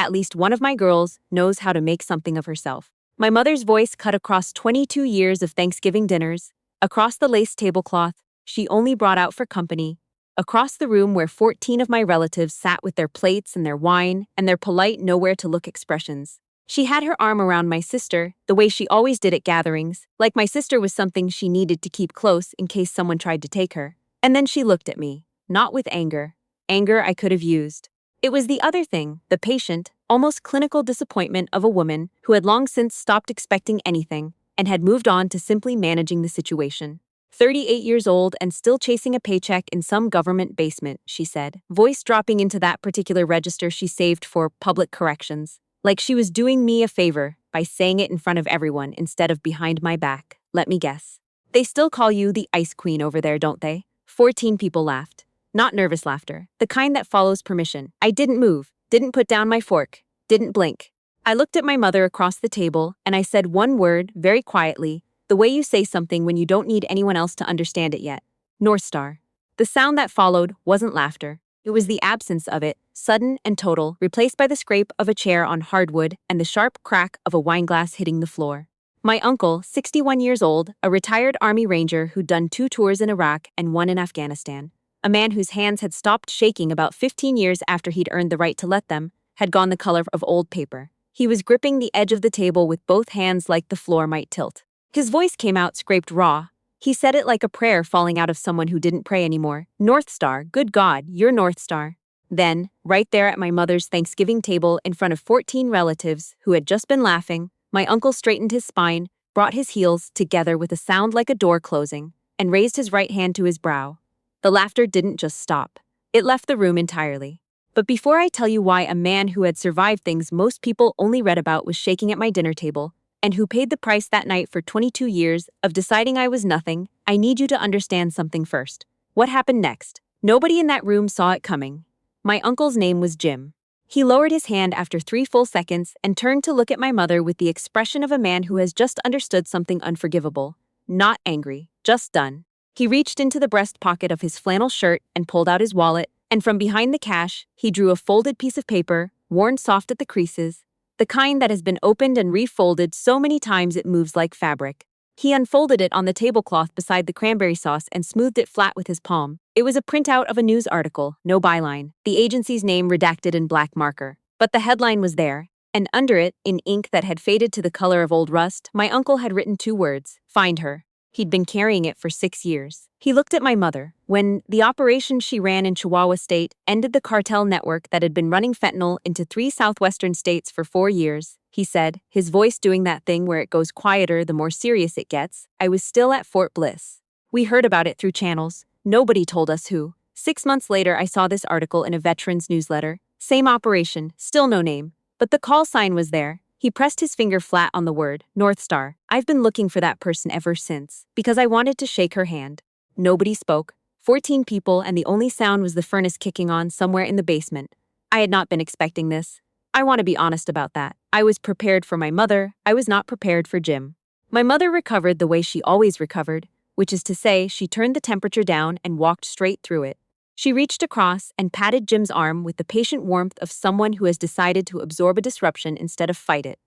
At least one of my girls knows how to make something of herself. My mother's voice cut across 22 years of Thanksgiving dinners, across the lace tablecloth she only brought out for company, across the room where 14 of my relatives sat with their plates and their wine and their polite nowhere-to-look expressions. She had her arm around my sister, the way she always did at gatherings, like my sister was something she needed to keep close in case someone tried to take her. And then she looked at me, not with anger. Anger I could have used. It was the other thing, the patient, almost clinical disappointment of a woman who had long since stopped expecting anything and had moved on to simply managing the situation. 38 years old and still chasing a paycheck in some government basement, she said, voice dropping into that particular register she saved for public corrections. Like she was doing me a favor by saying it in front of everyone instead of behind my back. Let me guess. They still call you the Ice Queen over there, don't they? 14 people laughed. Not nervous laughter, the kind that follows permission. I didn't move, didn't put down my fork, didn't blink. I looked at my mother across the table and I said one word very quietly, the way you say something when you don't need anyone else to understand it yet. Northstar. The sound that followed wasn't laughter. It was the absence of it, sudden and total, replaced by the scrape of a chair on hardwood and the sharp crack of a wineglass hitting the floor. My uncle, 61 years old, a retired Army Ranger who'd done 2 tours in Iraq and 1 in Afghanistan, a man whose hands had stopped shaking about 15 years after he'd earned the right to let them, had gone the color of old paper. He was gripping the edge of the table with both hands like the floor might tilt. His voice came out scraped raw. He said it like a prayer falling out of someone who didn't pray anymore. Northstar, good God, you're Northstar. Then, right there at my mother's Thanksgiving table in front of 14 relatives who had just been laughing, my uncle straightened his spine, brought his heels together with a sound like a door closing, and raised his right hand to his brow. The laughter didn't just stop. It left the room entirely. But before I tell you why a man who had survived things most people only read about was shaking at my dinner table, and who paid the price that night for 22 years of deciding I was nothing, I need you to understand something first. What happened next? Nobody in that room saw it coming. My uncle's name was Jim. He lowered his hand after 3 full seconds and turned to look at my mother with the expression of a man who has just understood something unforgivable. Not angry, just done. He reached into the breast pocket of his flannel shirt and pulled out his wallet, and from behind the cash, he drew a folded piece of paper, worn soft at the creases, the kind that has been opened and refolded so many times it moves like fabric. He unfolded it on the tablecloth beside the cranberry sauce and smoothed it flat with his palm. It was a printout of a news article, no byline, the agency's name redacted in black marker. But the headline was there, and under it, in ink that had faded to the color of old rust, my uncle had written 2 words, find her. He'd been carrying it for 6 years. He looked at my mother. When the operation she ran in Chihuahua State ended the cartel network that had been running fentanyl into 3 southwestern states for 4 years, he said, his voice doing that thing where it goes quieter the more serious it gets, I was still at Fort Bliss. We heard about it through channels. Nobody told us who. 6 months later, I saw this article in a veteran's newsletter. Same operation, still no name. But the call sign was there. He pressed his finger flat on the word, Northstar. I've been looking for that person ever since, because I wanted to shake her hand. Nobody spoke. 14 people, and the only sound was the furnace kicking on somewhere in the basement. I had not been expecting this. I want to be honest about that. I was prepared for my mother. I was not prepared for Jim. My mother recovered the way she always recovered, which is to say, she turned the temperature down and walked straight through it. She reached across and patted Jim's arm with the patient warmth of someone who has decided to absorb a disruption instead of fight it.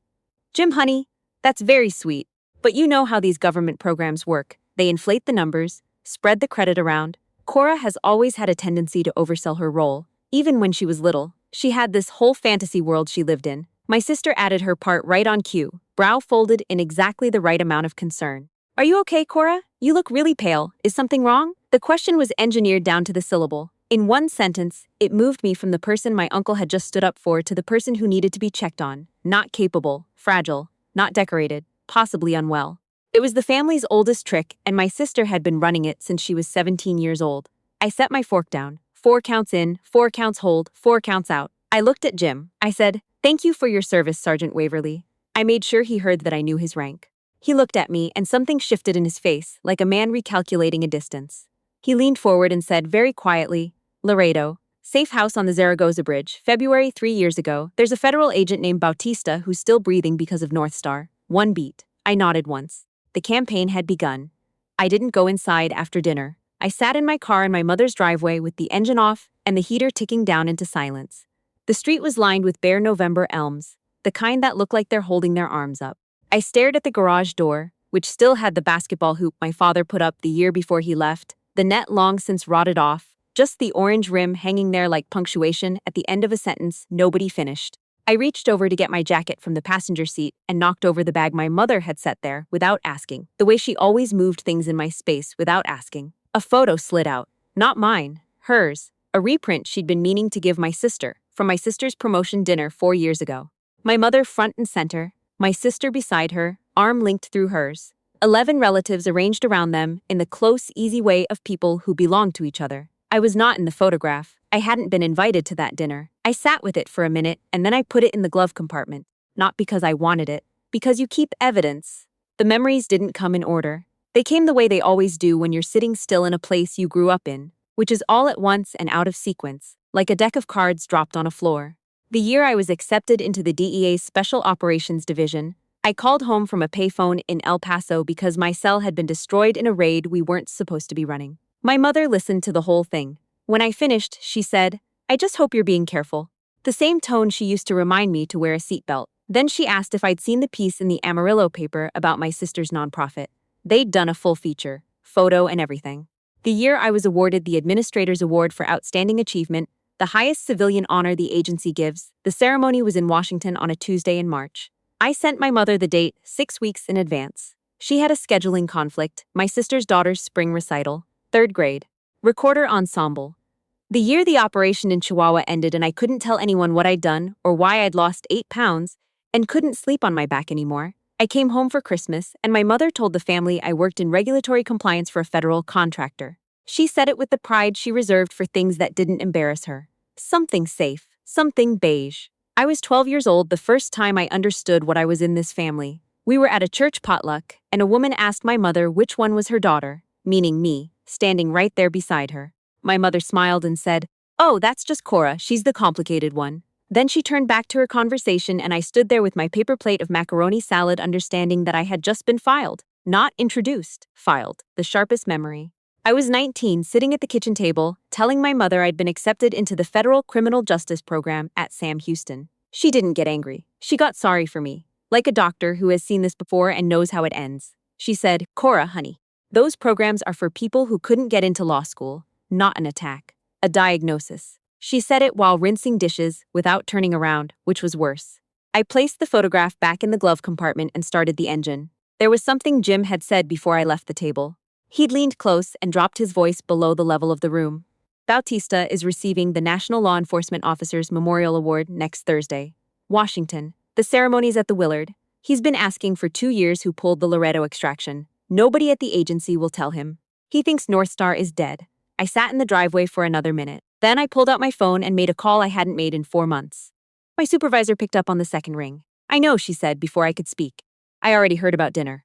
Jim, honey, that's very sweet. But you know how these government programs work. They inflate the numbers, spread the credit around. Cora has always had a tendency to oversell her role. Even when she was little, she had this whole fantasy world she lived in. My sister added her part right on cue, brow folded in exactly the right amount of concern. Are you okay, Cora? You look really pale. Is something wrong? The question was engineered down to the syllable. In one sentence, it moved me from the person my uncle had just stood up for to the person who needed to be checked on. Not capable, fragile, not decorated, possibly unwell. It was the family's oldest trick, and my sister had been running it since she was 17 years old. I set my fork down. 4 counts in, 4 counts hold, 4 counts out. I looked at Jim. I said, "Thank you for your service, Sergeant Waverly." I made sure he heard that I knew his rank. He looked at me, and something shifted in his face, like a man recalculating a distance. He leaned forward and said very quietly, Laredo, safe house on the Zaragoza Bridge, February 3 years ago. There's a federal agent named Bautista who's still breathing because of Northstar. 1 beat. I nodded once. The campaign had begun. I didn't go inside after dinner. I sat in my car in my mother's driveway with the engine off and the heater ticking down into silence. The street was lined with bare November elms, the kind that look like they're holding their arms up. I stared at the garage door, which still had the basketball hoop my father put up the year before he left, the net long since rotted off, just the orange rim hanging there like punctuation at the end of a sentence nobody finished. I reached over to get my jacket from the passenger seat and knocked over the bag my mother had set there without asking, the way she always moved things in my space without asking. A photo slid out. Not mine, hers, a reprint she'd been meaning to give my sister from my sister's promotion dinner 4 years ago. My mother front and center, my sister beside her, arm linked through hers. 11 relatives arranged around them in the close, easy way of people who belong to each other. I was not in the photograph. I hadn't been invited to that dinner. I sat with it for a minute and then I put it in the glove compartment. Not because I wanted it, because you keep evidence. The memories didn't come in order. They came the way they always do when you're sitting still in a place you grew up in, which is all at once and out of sequence, like a deck of cards dropped on a floor. The year I was accepted into the DEA's Special Operations Division, I called home from a payphone in El Paso because my cell had been destroyed in a raid we weren't supposed to be running. My mother listened to the whole thing. When I finished, she said, "I just hope you're being careful." The same tone she used to remind me to wear a seatbelt. Then she asked if I'd seen the piece in the Amarillo paper about my sister's nonprofit. They'd done a full feature, photo and everything. The year I was awarded the Administrator's Award for Outstanding Achievement, the highest civilian honor the agency gives, the ceremony was in Washington on a Tuesday in March. I sent my mother the date 6 weeks in advance. She had a scheduling conflict, my sister's daughter's spring recital, 3rd grade. Recorder ensemble. The year the operation in Chihuahua ended and I couldn't tell anyone what I'd done or why I'd lost 8 pounds and couldn't sleep on my back anymore, I came home for Christmas and my mother told the family I worked in regulatory compliance for a federal contractor. She said it with the pride she reserved for things that didn't embarrass her. Something safe, something beige. I was 12 years old the first time I understood what I was in this family. We were at a church potluck, and a woman asked my mother which one was her daughter, meaning me, standing right there beside her. My mother smiled and said, "Oh, that's just Cora, she's the complicated one." Then she turned back to her conversation and I stood there with my paper plate of macaroni salad understanding that I had just been filed, not introduced, filed, the sharpest memory. I was 19, sitting at the kitchen table, telling my mother I'd been accepted into the Federal Criminal Justice Program at Sam Houston. She didn't get angry. She got sorry for me, like a doctor who has seen this before and knows how it ends. She said, "Cora, honey, those programs are for people who couldn't get into law school, not an attack, a diagnosis." She said it while rinsing dishes without turning around, which was worse. I placed the photograph back in the glove compartment and started the engine. There was something Jim had said before I left the table. He'd leaned close and dropped his voice below the level of the room. Bautista is receiving the National Law Enforcement Officers Memorial Award next Thursday. Washington. The ceremony's at the Willard. He's been asking for 2 years who pulled the Laredo extraction. Nobody at the agency will tell him. He thinks Northstar is dead. I sat in the driveway for another minute. Then I pulled out my phone and made a call I hadn't made in 4 months. My supervisor picked up on the second ring. "I know," she said before I could speak. "I already heard about dinner.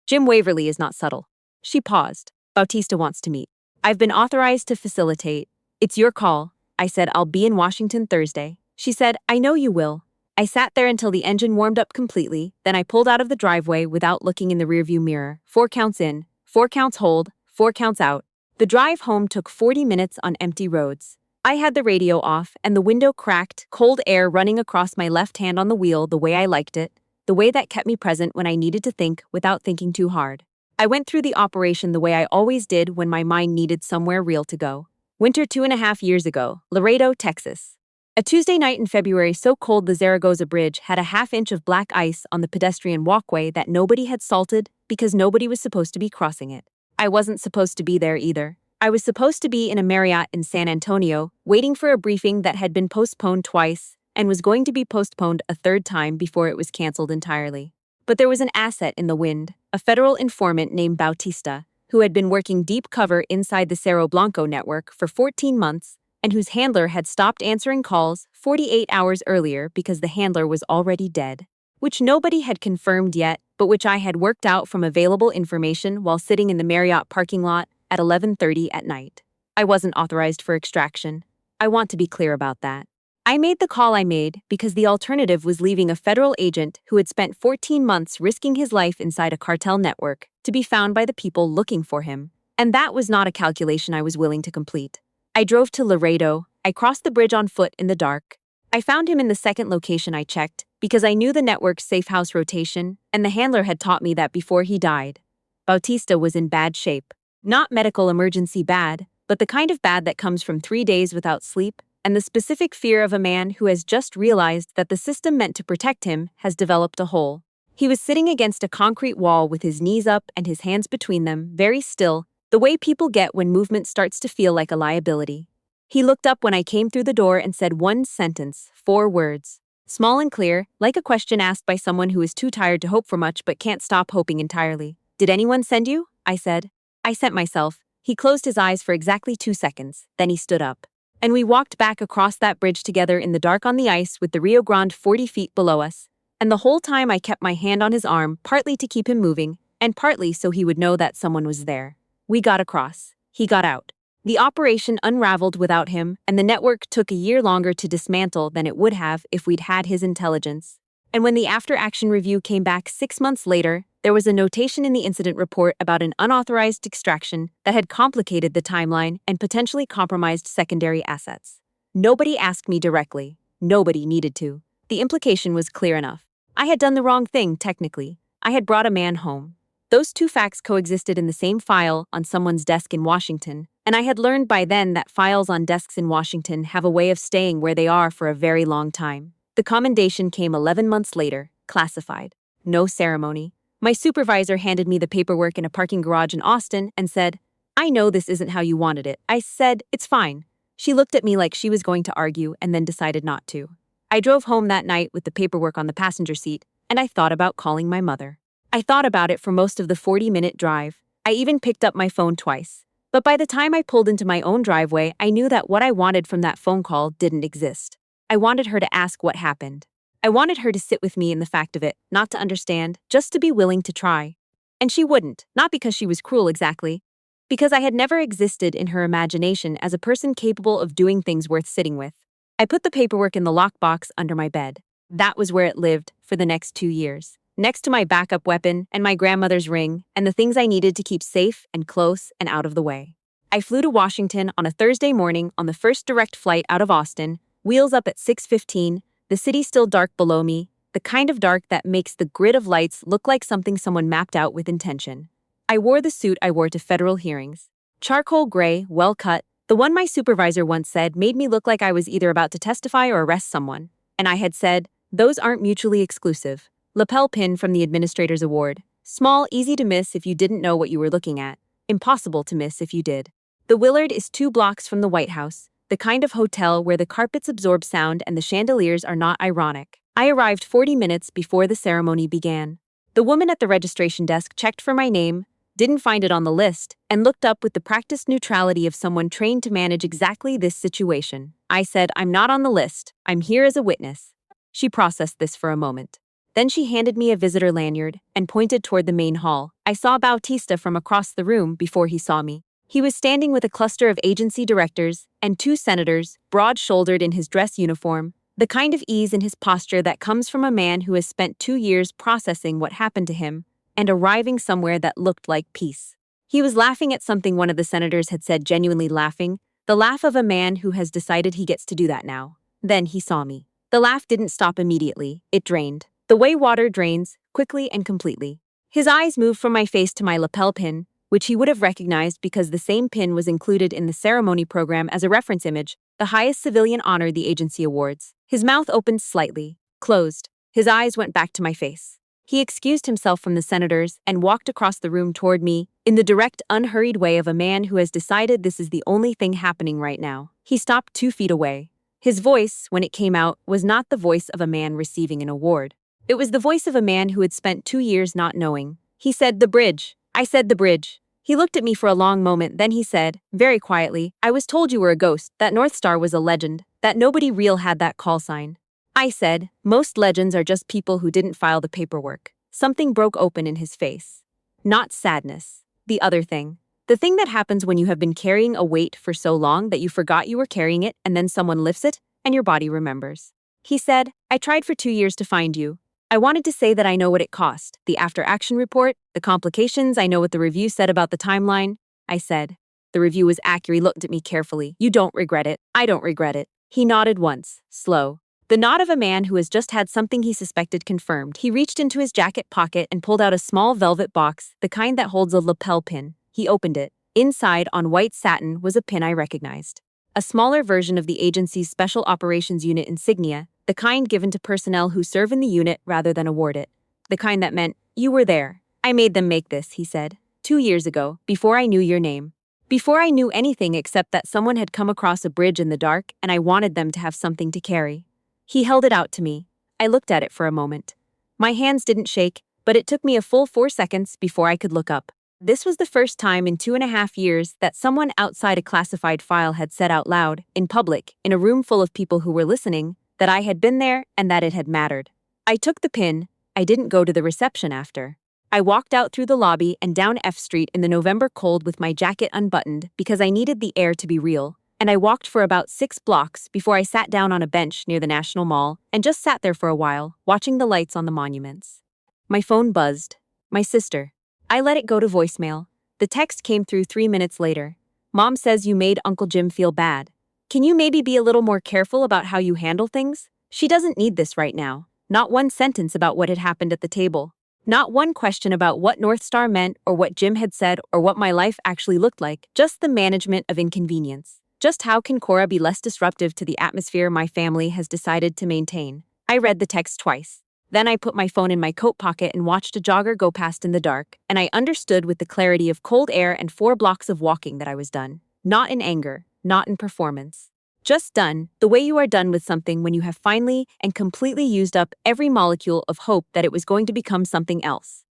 Jim Waverly is not subtle." She paused. "Bautista wants to meet. I've been authorized to facilitate. It's your call." I said, "I'll be in Washington Thursday." She said, "I know you will." I sat there until the engine warmed up completely, then I pulled out of the driveway without looking in the rearview mirror. 4 counts in, 4 counts hold, 4 counts out. The drive home took 40 minutes on empty roads. I had the radio off and the window cracked, cold air running across my left hand on the wheel the way I liked it, the way that kept me present when I needed to think without thinking too hard. I went through the operation the way I always did when my mind needed somewhere real to go. Winter 2.5 years ago, Laredo, Texas. A Tuesday night in February so cold the Zaragoza Bridge had a half-inch of black ice on the pedestrian walkway that nobody had salted because nobody was supposed to be crossing it. I wasn't supposed to be there either. I was supposed to be in a Marriott in San Antonio, waiting for a briefing that had been postponed twice and was going to be postponed a 3rd time before it was canceled entirely. But there was an asset in the wind, a federal informant named Bautista, who had been working deep cover inside the Cerro Blanco network for 14 months and whose handler had stopped answering calls 48 hours earlier because the handler was already dead, which nobody had confirmed yet, but which I had worked out from available information while sitting in the Marriott parking lot at 11:30 at night. I wasn't authorized for extraction. I want to be clear about that. I made the call I made because the alternative was leaving a federal agent who had spent 14 months risking his life inside a cartel network to be found by the people looking for him. And that was not a calculation I was willing to complete. I drove to Laredo. I crossed the bridge on foot in the dark. I found him in the second location I checked because I knew the network's safe house rotation, and the handler had taught me that before he died. Bautista was in bad shape. Not medical emergency bad, but the kind of bad that comes from 3 days without sleep, and the specific fear of a man who has just realized that the system meant to protect him has developed a hole. He was sitting against a concrete wall with his knees up and his hands between them, very still, the way people get when movement starts to feel like a liability. He looked up when I came through the door and said one sentence, 4 words. Small and clear, like a question asked by someone who is too tired to hope for much but can't stop hoping entirely. "Did anyone send you?" I said. "I sent myself." He closed his eyes for exactly 2 seconds, then he stood up. And we walked back across that bridge together in the dark on the ice with the Rio Grande 40 feet below us. And the whole time I kept my hand on his arm, partly to keep him moving, and partly so he would know that someone was there. We got across. He got out. The operation unraveled without him, and the network took a year longer to dismantle than it would have if we'd had his intelligence. And when the after-action review came back 6 months later, there was a notation in the incident report about an unauthorized extraction that had complicated the timeline and potentially compromised secondary assets. Nobody asked me directly. Nobody needed to. The implication was clear enough. I had done the wrong thing, technically. I had brought a man home. Those two facts coexisted in the same file on someone's desk in Washington, and I had learned by then that files on desks in Washington have a way of staying where they are for a very long time. The commendation came 11 months later, classified. No ceremony. My supervisor handed me the paperwork in a parking garage in Austin and said, "I know this isn't how you wanted it." I said, "It's fine." She looked at me like she was going to argue and then decided not to. I drove home that night with the paperwork on the passenger seat, and I thought about calling my mother. I thought about it for most of the 40-minute drive. I even picked up my phone twice. But by the time I pulled into my own driveway, I knew that what I wanted from that phone call didn't exist. I wanted her to ask what happened. I wanted her to sit with me in the fact of it, not to understand, just to be willing to try. And she wouldn't, not because she was cruel exactly, because I had never existed in her imagination as a person capable of doing things worth sitting with. I put the paperwork in the lockbox under my bed. That was where it lived for the next 2 years. Next to my backup weapon and my grandmother's ring and the things I needed to keep safe and close and out of the way. I flew to Washington on a Thursday morning on the first direct flight out of Austin, wheels up at 6:15, the city still dark below me, the kind of dark that makes the grid of lights look like something someone mapped out with intention. I wore the suit I wore to federal hearings. Charcoal gray, well cut, the one my supervisor once said made me look like I was either about to testify or arrest someone. And I had said, "Those aren't mutually exclusive." Lapel pin from the Administrator's Award. Small, easy to miss if you didn't know what you were looking at. Impossible to miss if you did. The Willard is 2 blocks from the White House, the kind of hotel where the carpets absorb sound and the chandeliers are not ironic. I arrived 40 minutes before the ceremony began. The woman at the registration desk checked for my name, didn't find it on the list, and looked up with the practiced neutrality of someone trained to manage exactly this situation. I said, "I'm not on the list. I'm here as a witness." She processed this for a moment. Then she handed me a visitor lanyard and pointed toward the main hall. I saw Bautista from across the room before he saw me. He was standing with a cluster of agency directors and 2 senators, broad-shouldered in his dress uniform, the kind of ease in his posture that comes from a man who has spent 2 years processing what happened to him and arriving somewhere that looked like peace. He was laughing at something one of the senators had said, genuinely laughing, the laugh of a man who has decided he gets to do that now. Then he saw me. The laugh didn't stop immediately. It drained. The way water drains, quickly and completely. His eyes moved from my face to my lapel pin, which he would have recognized because the same pin was included in the ceremony program as a reference image, the highest civilian honor the agency awards. His mouth opened slightly, closed. His eyes went back to my face. He excused himself from the senators and walked across the room toward me in the direct, unhurried way of a man who has decided this is the only thing happening right now. He stopped 2 feet away. His voice, when it came out, was not the voice of a man receiving an award. It was the voice of a man who had spent 2 years not knowing. He said, "The bridge." I said, "The bridge." He looked at me for a long moment, then he said, very quietly, "I was told you were a ghost, that Northstar was a legend, that nobody real had that call sign." I said, "Most legends are just people who didn't file the paperwork." Something broke open in his face. Not sadness. The other thing. The thing that happens when you have been carrying a weight for so long that you forgot you were carrying it and then someone lifts it and your body remembers. He said, "I tried for 2 years to find you. I wanted to say that I know what it cost, the after-action report, the complications, I know what the review said about the timeline." I said. "The review was accurate." He looked at me carefully. "You don't regret it. I don't regret it." He nodded once, slow. The nod of a man who has just had something he suspected confirmed. He reached into his jacket pocket and pulled out a small velvet box, the kind that holds a lapel pin. He opened it. Inside, on white satin, was a pin I recognized. A smaller version of the agency's Special Operations Unit insignia, the kind given to personnel who serve in the unit rather than award it. The kind that meant, "You were there. I made them make this," he said. 2 years ago, before I knew your name. Before I knew anything except that someone had come across a bridge in the dark and I wanted them to have something to carry. He held it out to me. I looked at it for a moment. My hands didn't shake, but it took me a full 4 seconds before I could look up. This was the first time in 2.5 years that someone outside a classified file had said out loud, in public, in a room full of people who were listening, that I had been there and that it had mattered. I took the pin. I didn't go to the reception after. I walked out through the lobby and down F Street in the November cold with my jacket unbuttoned because I needed the air to be real, and I walked for about 6 blocks before I sat down on a bench near the National Mall and just sat there for a while, watching the lights on the monuments. My phone buzzed. My sister. I let it go to voicemail. The text came through 3 minutes later. "Mom says you made Uncle Jim feel bad. Can you maybe be a little more careful about how you handle things? She doesn't need this right now." Not one sentence about what had happened at the table. Not one question about what Northstar meant or what Jim had said or what my life actually looked like, just the management of inconvenience. Just how can Cora be less disruptive to the atmosphere my family has decided to maintain? I read the text twice. Then I put my phone in my coat pocket and watched a jogger go past in the dark, and I understood with the clarity of cold air and 4 blocks of walking that I was done. Not in anger, not in performance. Just done, the way you are done with something when you have finally and completely used up every molecule of hope that it was going to become something else.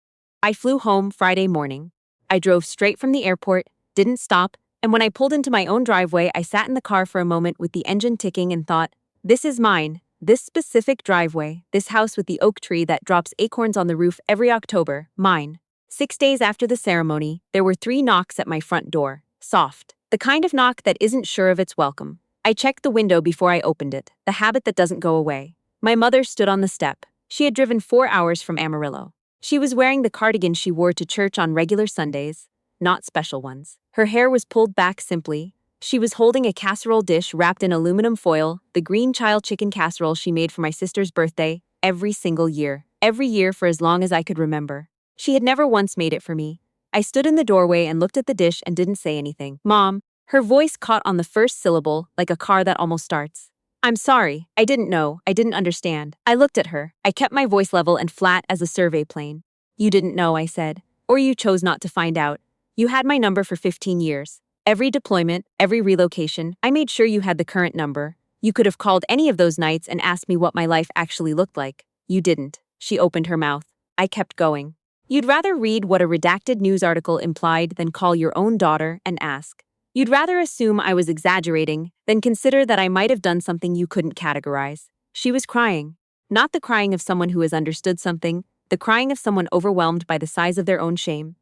I flew home Friday morning. I drove straight from the airport, didn't stop, and when I pulled into my own driveway, I sat in the car for a moment with the engine ticking and thought, this is mine, this specific driveway, this house with the oak tree that drops acorns on the roof every October, mine. 6 days after the ceremony, there were 3 knocks at my front door, soft, the kind of knock that isn't sure of its welcome. I checked the window before I opened it, the habit that doesn't go away. My mother stood on the step. She had driven 4 hours from Amarillo. She was wearing the cardigan she wore to church on regular Sundays, not special ones. Her hair was pulled back simply. She was holding a casserole dish wrapped in aluminum foil, the green child chicken casserole she made for my sister's birthday, every single year. Every year for as long as I could remember. She had never once made it for me. I stood in the doorway and looked at the dish and didn't say anything. "Mom." Her voice caught on the first syllable, like a car that almost starts. "I'm sorry, I didn't know, I didn't understand." I looked at her. I kept my voice level and flat as a survey plane. "You didn't know," I said. "Or you chose not to find out. You had my number for 15 years. Every deployment, every relocation, I made sure you had the current number. You could have called any of those nights and asked me what my life actually looked like. You didn't." She opened her mouth. I kept going. "You'd rather read what a redacted news article implied than call your own daughter and ask. You'd rather assume I was exaggerating than consider that I might have done something you couldn't categorize." She was crying. Not the crying of someone who has understood something, the crying of someone overwhelmed by the size of their own shame.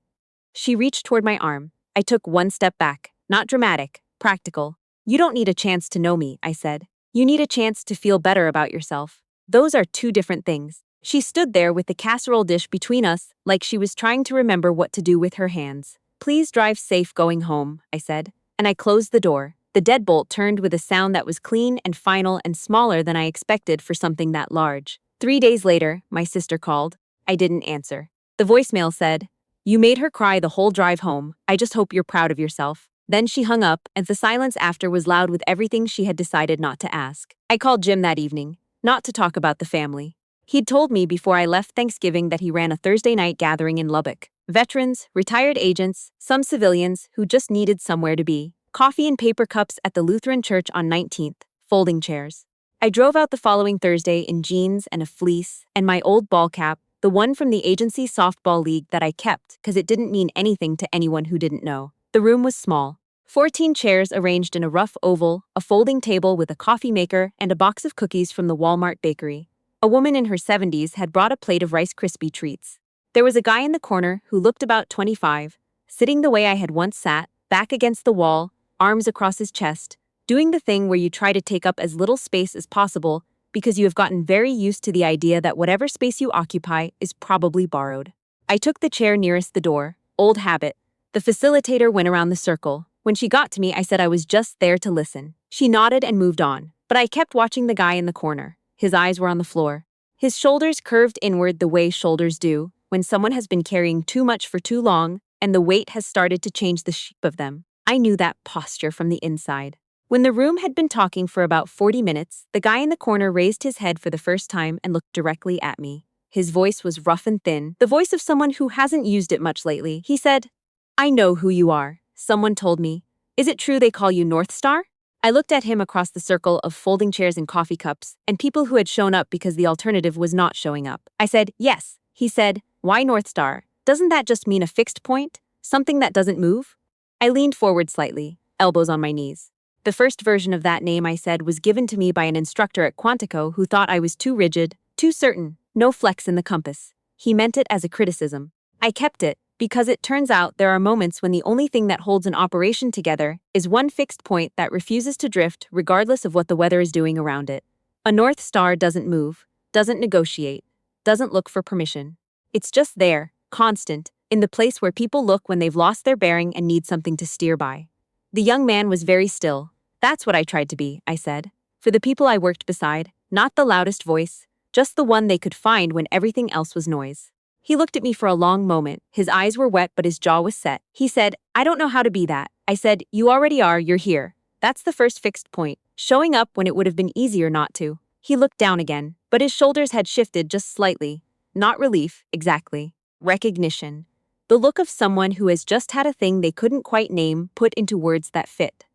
She reached toward my arm. I took 1 step back. Not dramatic, practical. "You don't need a chance to know me," I said. "You need a chance to feel better about yourself. Those are 2 different things." She stood there with the casserole dish between us, like she was trying to remember what to do with her hands. "Please drive safe going home," I said. And I closed the door. The deadbolt turned with a sound that was clean and final and smaller than I expected for something that large. 3 days later, my sister called. I didn't answer. The voicemail said, "You made her cry the whole drive home. I just hope you're proud of yourself." Then she hung up, and the silence after was loud with everything she had decided not to ask. I called Jim that evening, not to talk about the family. He'd told me before I left Thanksgiving that he ran a Thursday night gathering in Lubbock. Veterans, retired agents, some civilians who just needed somewhere to be. Coffee and paper cups at the Lutheran Church on 19th, folding chairs. I drove out the following Thursday in jeans and a fleece and my old ball cap, the one from the agency softball league that I kept because it didn't mean anything to anyone who didn't know. The room was small. 14 chairs arranged in a rough oval, a folding table with a coffee maker and a box of cookies from the Walmart bakery. A woman in her 70s had brought a plate of Rice Krispie treats. There was a guy in the corner who looked about 25, sitting the way I had once sat, back against the wall, arms across his chest, doing the thing where you try to take up as little space as possible because you have gotten very used to the idea that whatever space you occupy is probably borrowed. I took the chair nearest the door, old habit. The facilitator went around the circle. When she got to me, I said I was just there to listen. She nodded and moved on, but I kept watching the guy in the corner. His eyes were on the floor. His shoulders curved inward the way shoulders do when someone has been carrying too much for too long and the weight has started to change the shape of them. I knew that posture from the inside. When the room had been talking for about 40 minutes, the guy in the corner raised his head for the first time and looked directly at me. His voice was rough and thin, the voice of someone who hasn't used it much lately. He said, "I know who you are. Someone told me. Is it true they call you Northstar?" I looked at him across the circle of folding chairs and coffee cups, and people who had shown up because the alternative was not showing up. I said, "Yes." He said, "Why Northstar? Doesn't that just mean a fixed point? Something that doesn't move?" I leaned forward slightly, elbows on my knees. The first version of that name I said was given to me by an instructor at Quantico who thought I was too rigid, too certain, no flex in the compass. He meant it as a criticism. I kept it, because it turns out there are moments when the only thing that holds an operation together is one fixed point that refuses to drift regardless of what the weather is doing around it. A North Star doesn't move, doesn't negotiate, doesn't look for permission. It's just there, constant, in the place where people look when they've lost their bearing and need something to steer by. The young man was very still. "That's what I tried to be," I said. For the people I worked beside, not the loudest voice, just the one they could find when everything else was noise. He looked at me for a long moment. His eyes were wet but his jaw was set. He said, "I don't know how to be that." I said, "You already are, you're here. That's the first fixed point. Showing up when it would have been easier not to." He looked down again, but his shoulders had shifted just slightly. Not relief, exactly. Recognition. The look of someone who has just had a thing they couldn't quite name put into words that fit.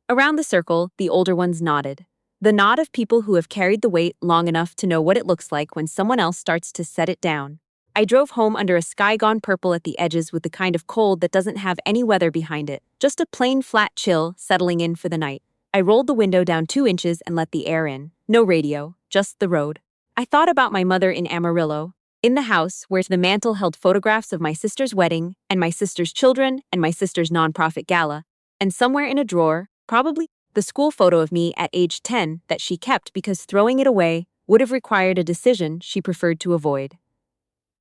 Around the circle, the older ones nodded. The nod of people who have carried the weight long enough to know what it looks like when someone else starts to set it down. I drove home under a sky gone purple at the edges with the kind of cold that doesn't have any weather behind it, just a plain flat chill settling in for the night. I rolled the window down 2 inches and let the air in. No radio, just the road. I thought about my mother in Amarillo, in the house where the mantel held photographs of my sister's wedding, and my sister's children, and my sister's nonprofit gala, and somewhere in a drawer, probably the school photo of me at age 10 that she kept because throwing it away would have required a decision she preferred to avoid.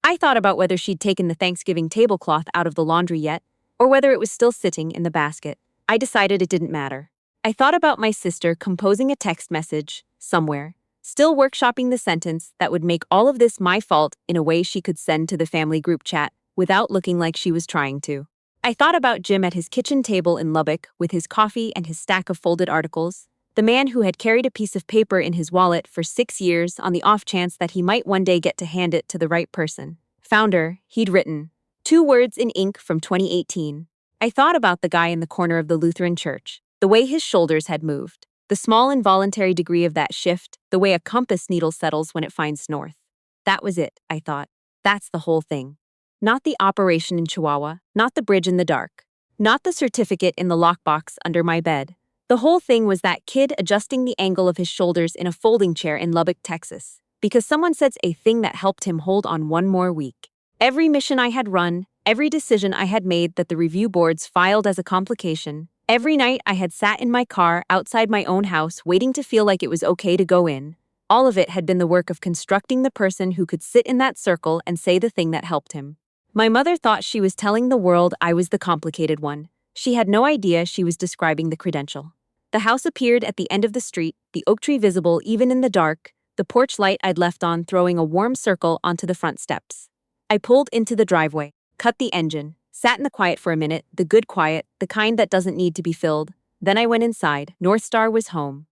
I thought about whether she'd taken the Thanksgiving tablecloth out of the laundry yet, or whether it was still sitting in the basket. I decided it didn't matter. I thought about my sister composing a text message, somewhere, still workshopping the sentence that would make all of this my fault in a way she could send to the family group chat without looking like she was trying to. I thought about Jim at his kitchen table in Lubbock with his coffee and his stack of folded articles, the man who had carried a piece of paper in his wallet for 6 years on the off chance that he might one day get to hand it to the right person. Founder, he'd written 2 words in ink from 2018. I thought about the guy in the corner of the Lutheran church, the way his shoulders had moved, the small involuntary degree of that shift, the way a compass needle settles when it finds north. That was it, I thought. That's the whole thing. Not the operation in Chihuahua, not the bridge in the dark, not the certificate in the lockbox under my bed. The whole thing was that kid adjusting the angle of his shoulders in a folding chair in Lubbock, Texas, because someone said a thing that helped him hold on one more week. Every mission I had run, every decision I had made that the review boards filed as a complication, every night I had sat in my car outside my own house waiting to feel like it was okay to go in, all of it had been the work of constructing the person who could sit in that circle and say the thing that helped him. My mother thought she was telling the world I was the complicated one. She had no idea she was describing the credential. The house appeared at the end of the street, the oak tree visible even in the dark, the porch light I'd left on throwing a warm circle onto the front steps. I pulled into the driveway, cut the engine, sat in the quiet for a minute, the good quiet, the kind that doesn't need to be filled. Then I went inside. Northstar was home.